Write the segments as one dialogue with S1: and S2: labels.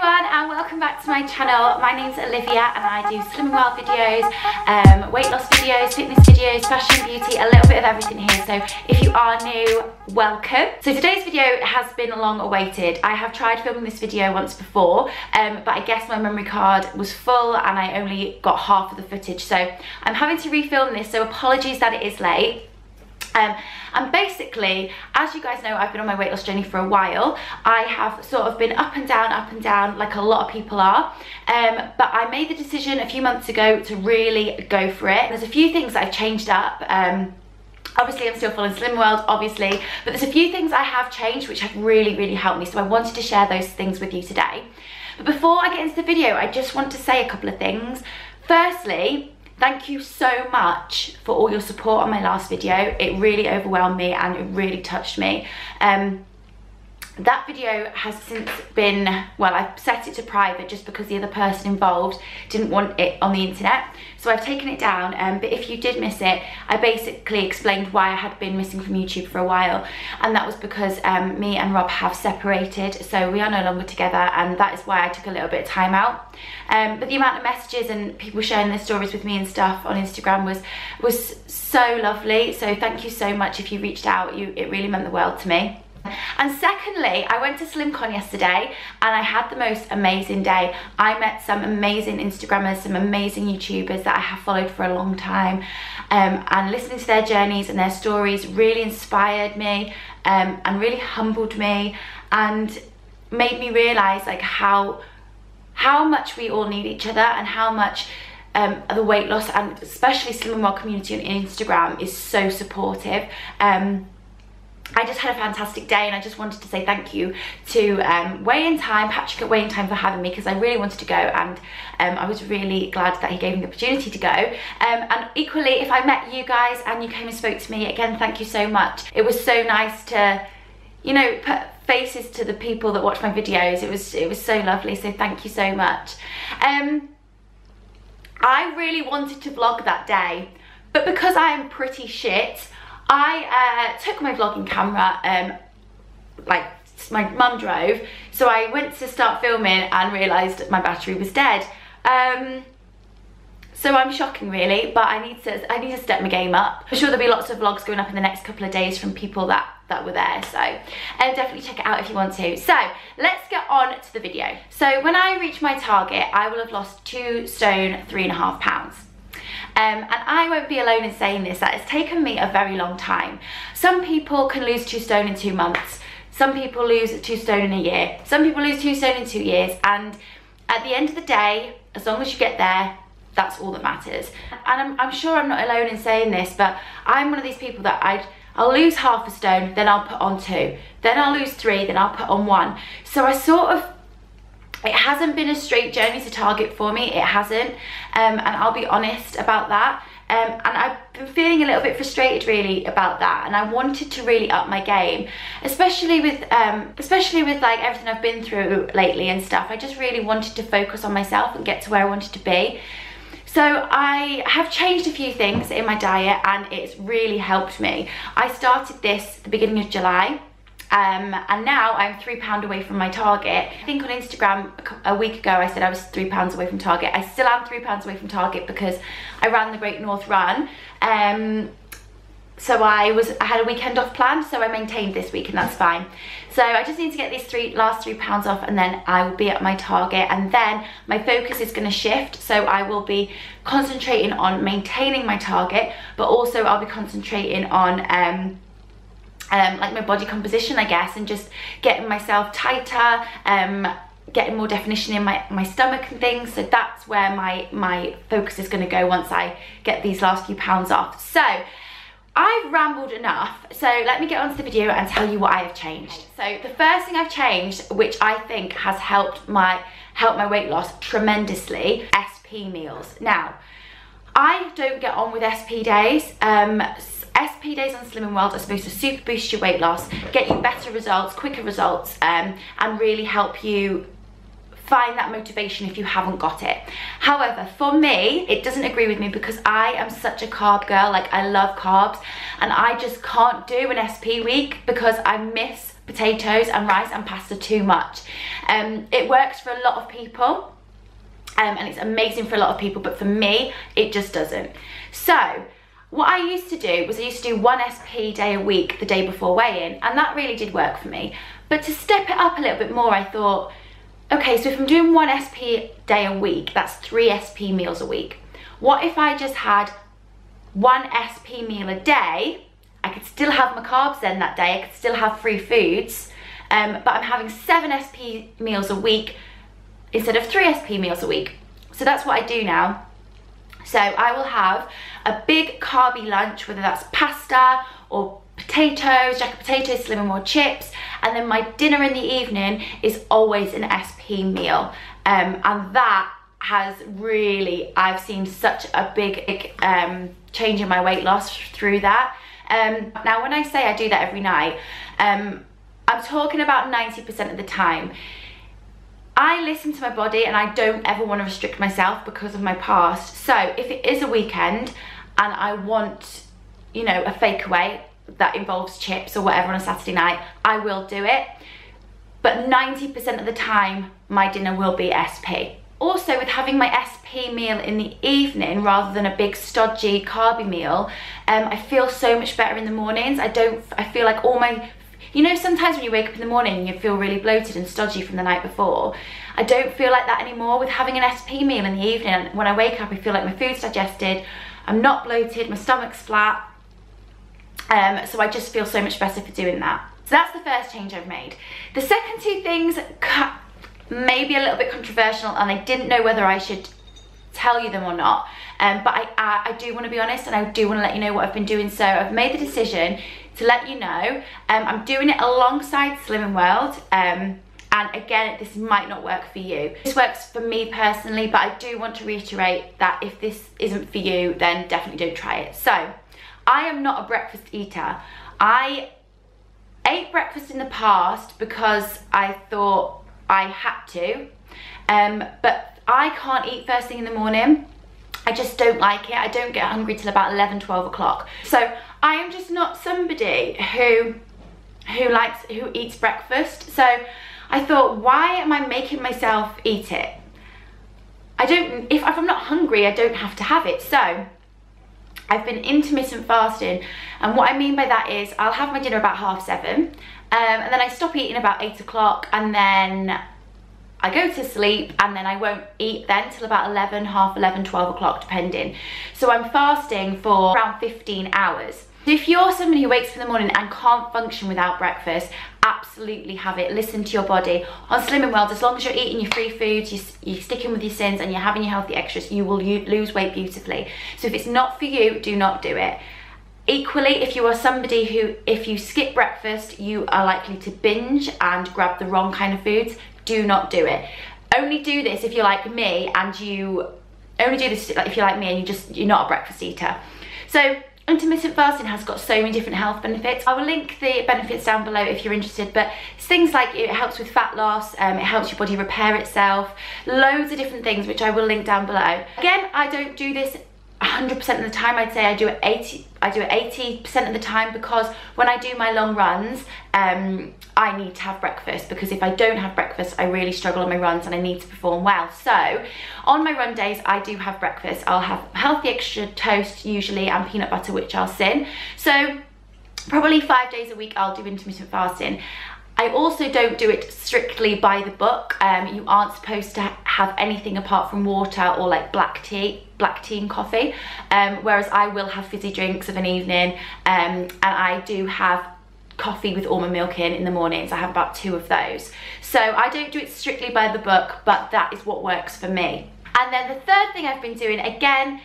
S1: everyone and welcome back to my channel. My name's Olivia and I do slim and well videos, weight loss videos, fitness videos, fashion, beauty, a little bit of everything here. So if you are new, welcome. So today's video has been long awaited. I have tried filming this video once before, but I guess my memory card was full and I only got half of the footage. So I'm having to refilm this, so apologies that it is late. And basically, as you guys know, I've been on my weight loss journey for a while. I have sort of been up and down like a lot of people are, but I made the decision a few months ago to really go for it. There's a few things that I've changed up. Obviously I'm still following Slim World, obviously, but there's a few things I have changed which have really helped me, so I wanted to share those things with you today. But before I get into the video, I just want to say a couple of things. Firstly, thank you so much for all your support on my last video. It really overwhelmed me and it really touched me. That video has since been, well, I've set it to private just because the other person involved didn't want it on the internet. So I've taken it down, but if you did miss it, I basically explained why I had been missing from YouTube for a while. And that was because me and Rob have separated, so we are no longer together, and that is why I took a little bit of time out. But the amount of messages and people sharing their stories with me and stuff on Instagram was so lovely. So thank you so much if you reached out. It really meant the world to me. And secondly, I went to SlimCon yesterday and I had the most amazing day. I met some amazing Instagrammers, some amazing YouTubers that I have followed for a long time, and listening to their journeys and their stories really inspired me, and really humbled me and made me realise like how much we all need each other, and how much the weight loss and especially Slim and Well community on Instagram is so supportive. I just had a fantastic day and I just wanted to say thank you to Patrick at Weigh In Time for having me, because I really wanted to go, and I was really glad that he gave me the opportunity to go. And equally, if I met you guys and you came and spoke to me, again, thank you so much. It was so nice to, you know, put faces to the people that watch my videos. It was so lovely, so thank you so much. I really wanted to vlog that day, but because I am pretty shit, I took my vlogging camera, like my mum drove, so I went to start filming and realised my battery was dead. So I'm shocking really, but I need to step my game up. I'm sure there'll be lots of vlogs going up in the next couple of days from people that were there, so definitely check it out if you want to. So let's get on to the video. So when I reach my target, I will have lost 2 stone 3.5 pounds. And I won't be alone in saying this, that it's taken me a very long time. Some people can lose 2 stone in 2 months. Some people lose 2 stone in a year. Some people lose 2 stone in 2 years. And at the end of the day, as long as you get there, that's all that matters. And I'm sure I'm not alone in saying this, but I'm one of these people that I'll lose half a stone, then I'll put on 2. Then I'll lose 3, then I'll put on 1. So it hasn't been a straight journey to target for me, it hasn't, and I'll be honest about that. And I've been feeling a little bit frustrated really about that, and I wanted to really up my game, especially with like everything I've been through lately and stuff. I just really wanted to focus on myself and get to where I wanted to be. So I have changed a few things in my diet and it's really helped me. I started this at the beginning of July. And now I'm £3 away from my target. I think on Instagram a week ago I said I was £3 away from target. I still am £3 away from target because I ran the Great North Run. So I had a weekend off planned, so I maintained this week and that's fine. So I just need to get these last £3 off and then I will be at my target, and then my focus is going to shift. So I will be concentrating on maintaining my target, but also I'll be concentrating on like my body composition, I guess, and just getting myself tighter, getting more definition in my stomach and things. So that's where my focus is going to go once I get these last few pounds off. So I've rambled enough, so let me get onto the video and tell you what I have changed. So the first thing I've changed, which I think has helped my weight loss tremendously, SP meals. Now, I don't get on with SP days. SP days on Slim and World are supposed to super boost your weight loss, get you better results, quicker results, and really help you find that motivation if you haven't got it. However, for me, it doesn't agree with me because I am such a carb girl. Like, I love carbs and I just can't do an SP week because I miss potatoes and rice and pasta too much. It works for a lot of people, and it's amazing for a lot of people, but for me, it just doesn't. So what I used to do was I used to do 1 SP day a week the day before weigh-in, and that really did work for me. But to step it up a little bit more, I thought, okay, so if I'm doing 1 SP day a week, that's 3 SP meals a week. What if I just had 1 SP meal a day? I could still have my carbs then that day, I could still have free foods, but I'm having 7 SP meals a week instead of 3 SP meals a week. So that's what I do now. So I will have a big carby lunch, whether that's pasta or potatoes, jacket potatoes, Slimming World chips, and then my dinner in the evening is always an SP meal. And that has really, I've seen such a big change in my weight loss through that. Now when I say I do that every night, I'm talking about 90% of the time. I listen to my body and I don't ever want to restrict myself because of my past. So if it is a weekend and I want, you know, a fakeaway that involves chips or whatever on a Saturday night, I will do it. But 90% of the time, my dinner will be SP. Also, with having my SP meal in the evening rather than a big stodgy carby meal, I feel so much better in the mornings. I feel like all my, you know, sometimes when you wake up in the morning and you feel really bloated and stodgy from the night before, I don't feel like that anymore with having an SP meal in the evening. When I wake up, I feel like my food's digested, I'm not bloated, my stomach's flat, so I just feel so much better for doing that. So that's the first change I've made. The second 2 things may be a little bit controversial, and I didn't know whether I should tell you them or not, but I do want to be honest, and I do want to let you know what I've been doing. So I've made the decision to let you know. I'm doing it alongside Slimming World, and again, this might not work for you. This works for me personally, but I do want to reiterate that if this isn't for you, then definitely don't try it. So I am not a breakfast eater. I ate breakfast in the past because I thought I had to, but I can't eat first thing in the morning. I just don't like it. I don't get hungry till about 11, 12 o'clock. So I am just not somebody who eats breakfast. So I thought, why am I making myself eat it? If I'm not hungry, I don't have to have it. So I've been intermittent fasting, and what I mean by that is I'll have my dinner about 7:30, and then I stop eating about 8 o'clock, and then I go to sleep, and then I won't eat then till about 11, half 11, 12 o'clock, depending. So I'm fasting for around 15 hours. So if you're somebody who wakes up in the morning and can't function without breakfast, absolutely have it. Listen to your body. On Slimming World, as long as you're eating your free foods, you're sticking with your sins, and you're having your healthy extras, you will lose weight beautifully. So if it's not for you, do not do it. Equally, if you are somebody who, if you skip breakfast, you are likely to binge and grab the wrong kind of foods, do not do it. Only do this if you're like me, and you're not a breakfast eater. So intermittent fasting has got so many different health benefits. I will link the benefits down below if you're interested, but it's things like it helps with fat loss, it helps your body repair itself, loads of different things which I will link down below. Again, I don't do this 100% of the time. I'd say I do it 80% of the time, because when I do my long runs, I need to have breakfast, because if I don't have breakfast, I really struggle on my runs and I need to perform well. So on my run days, I do have breakfast. I'll have healthy extra toast usually and peanut butter, which I'll sin. So probably 5 days a week I'll do intermittent fasting. I also don't do it strictly by the book. You aren't supposed to have anything apart from water or like black tea and coffee, whereas I will have fizzy drinks of an evening, and I do have coffee with almond milk in the mornings. I have about 2 of those. So I don't do it strictly by the book, but that is what works for me. And then the third thing I've been doing, again,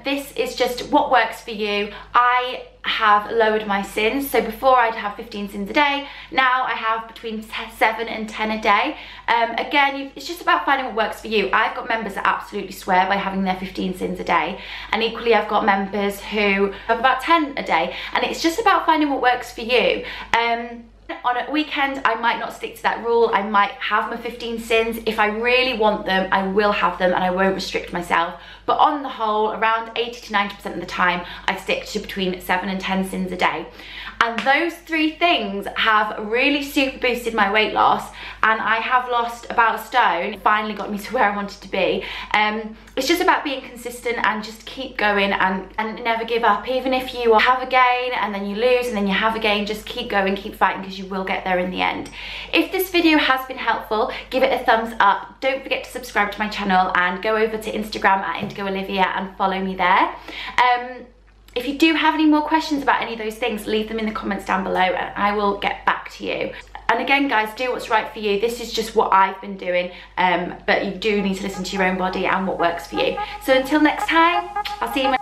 S1: this is just what works for you. I have lowered my sins. So before I'd have 15 sins a day, now I have between 7 and 10 a day. Again, it's just about finding what works for you. I've got members that absolutely swear by having their 15 sins a day, and equally I've got members who have about 10 a day, and it's just about finding what works for you. On a weekend, I might not stick to that rule. I might have my 15 sins. If I really want them, I will have them, and I won't restrict myself. But on the whole, around 80 to 90% of the time, I stick to between 7 and 10 sins a day. And those 3 things have really super boosted my weight loss, and I have lost about a stone. It finally got me to where I wanted to be. It's just about being consistent and just keep going and never give up. Even if you have a gain and then you lose and then you have a gain, just keep going, keep fighting, because you will get there in the end. If this video has been helpful, give it a thumbs up. Don't forget to subscribe to my channel and go over to Instagram at IndigoOlivia and follow me there. If you do have any more questions about any of those things, leave them in the comments down below and I will get back to you. And again, guys, do what's right for you. This is just what I've been doing, but you do need to listen to your own body and what works for you. So until next time, I'll see you in my